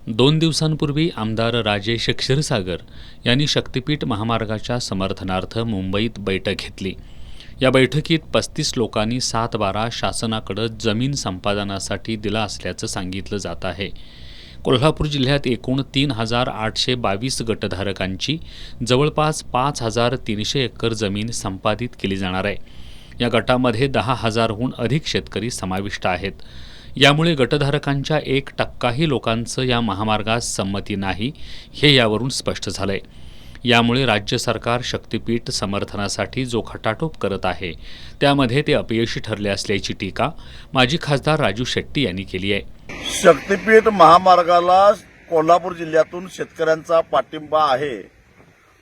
2 दिवसांपूर्वी आमदार राजेश क्षीरसागर यांनी शक्तिपीठ महामार्गाच्या समर्थनार्थ मुंबईत बैठक घेतली। या बैठकीत 35 लोकांनी 7/12 शासनाकडे जमीन संपादनासाठी दिला असल्याचं सांगितलं जात आहे। कोल्हापूर जिल्ह्यात एकूण 3,822 गटधारकांची जवळपास 5,300 एकर जमीन संपादित केली जाणार आहे। या गटामध्ये 10,000हून अधिक शेतकरी समाविष्ट आहेत। यामुळे गटधारकांच्या 1%ही लोकांचं या महामार्गास संमती नाही हे यावरून स्पष्ट झालंय। यामुळे राज्य सरकार शक्तिपीठ समर्थनासाठी जो खटाटोप करत आहे त्यामध्ये ते अपयशी ठरले असल्याची टीका माजी खासदार राजू शेट्टी यांनी केली आहे। शक्तिपीठ महामार्गाला कोल्हापूर जिल्ह्यातून शेतकऱ्यांचा पाठिंबा आहे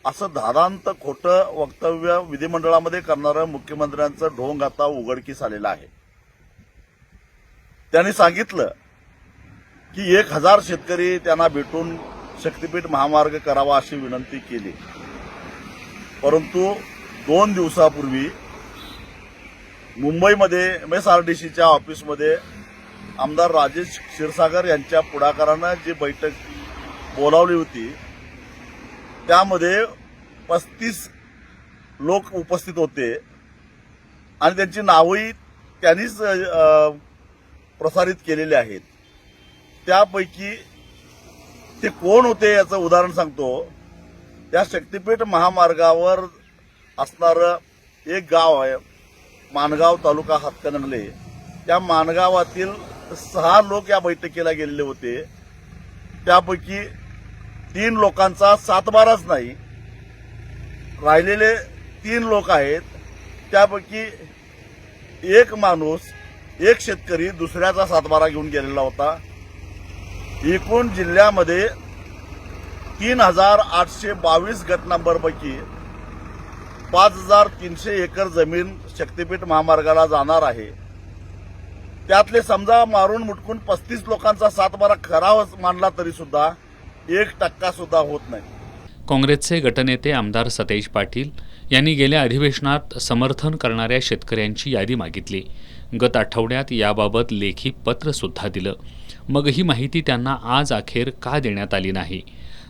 असं धारांत खोटं वक्तव्य विधिमंडळामध्ये करणारं मुख्यमंत्र्यांचं ढोंग आता उघडकीस आलेलं आहे। त्यांनी सांगितलं की 1,000 शेतकरी त्यांना भेटून शक्तिपीठ महामार्ग करावा अशी विनंती केली, परंतु 2 दिवसापूर्वी मुंबईमध्ये MSRDCच्या ऑफिसमध्ये आमदार राजेश क्षीरसागर यांच्या पुढाकारानं जी बैठक बोलावली होती त्यामध्ये 35 लोक उपस्थित होते आणि त्यांची नावही त्यांनीच प्रसारित केलेले आहेत। त्यापैकी ते कोण होते याचं उदाहरण सांगतो। त्या शक्तिपीठ महामार्गावर असणारं एक गाव आहे, माणगाव तालुका हातकणंगले। त्या माणगावातील 6 लोक या बैठकीला गेलेले होते। त्यापैकी 3 लोकांचा 7/12च नाही, राहिलेले 3 लोक आहेत। त्यापैकी एक माणूस, एक शेतकरी दुसऱ्याचा 7/12 घेऊन गेलेला होता। एकूण जिल्ह्यामध्ये 3,822 गट नंबरपैकी 5,300 एकर जमीन शक्तिपीठ महामार्गाला जाणार आहे। त्यातले समजा मारून मुटकून 35 लोकांचा 7/12 खरा मानला तरी सुद्धा 1% सुद्धा होत नाही। काँग्रेसचे गटनेते आमदार सतेज पाटील यांनी गेल्या अधिवेशनात समर्थन करणाऱ्या शेतकऱ्यांची यादी मागितली। गत आठवड्यात याबाबत लेखी पत्र सुद्धा दिलं, मग ही माहिती त्यांना आज अखेर का देण्यात आली नाही?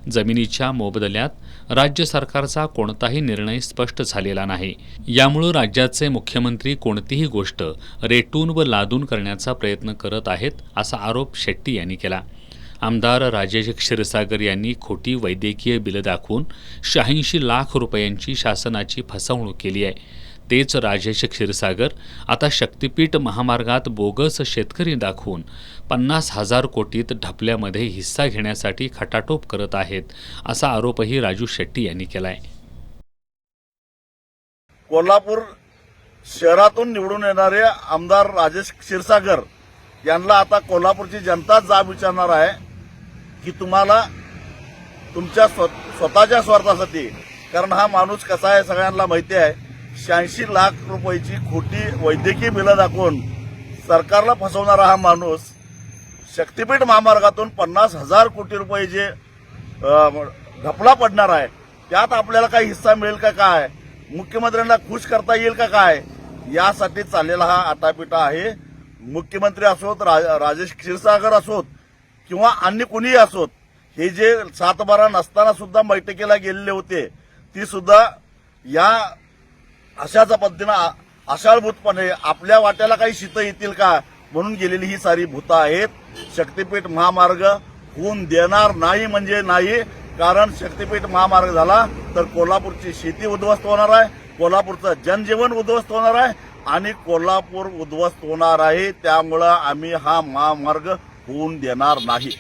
जमिनीच्या मोबदल्यात राज्य सरकारचा कोणताही निर्णय स्पष्ट झालेला नाही। यामुळे राज्याचे मुख्यमंत्री कोणतीही गोष्ट रेटून व लादून करण्याचा प्रयत्न करत आहेत असा आरोप शेट्टी यांनी केला। आमदार राजेश क्षीरसागर यांनी खोटी वैद्यकीय बिलं दाखवून 86 लाख रुपयांची शासनाची फसवणूक केली आहे। तेच राजेश क्षीरसागर आता शक्तिपीठ महामार्गात बोगस शेतकरी दाखवून 50,000 कोटीत ढपल्यामध्ये हिस्सा घेण्यासाठी खटाटोप करत आहेत असा आरोपही राजू शेट्टी यांनी केलाय। कोल्हापूर शहरातून निवडून येणारे आमदार राजेश क्षीरसागर यांना आता कोल्हापूरची जनता जाब विचारणार आहे की तुम्हाला तुमच्या स्वतःच्या स्वार्थासाठी, कारण हा माणूस कसा आहे सगळ्यांना माहिती आहे, 86 लाख रुपयाची खोटी वैद्यकीय बिलं दाखवून सरकारला फसवणारा हा माणूस शक्तिपीठ महामार्गातून 50,000 कोटी रुपये जे घपला पडणार आहे त्यात आपल्याला काही हिस्सा मिळेल का काय, मुख्यमंत्र्यांना खुश करता येईल का काय, यासाठी चाललेला हा आटापिटा आहे। मुख्यमंत्री असोत, राजेश क्षीरसागर असोत किंवा अन्य कुणीही असोत, हे जे 7/12 नसताना सुद्धा बैठकीला गेलेले होते ती सुद्धा या अशाच पद्धतीनं आशाळभूतपणे आपल्या वाट्याला काही शीतं येतील का म्हणून गेलेली ही सारी भूतं आहेत। शक्तिपीठ महामार्ग होऊन देणार नाही म्हणजे नाही, कारण शक्तिपीठ महामार्ग झाला तर कोल्हापूरची शेती उद्ध्वस्त होणार आहे, कोल्हापूरचं जनजीवन उद्ध्वस्त होणार आहे आणि कोल्हापूर उद्ध्वस्त होणार आहे। त्यामुळं आम्ही हा महामार्ग होऊन देणार नाही।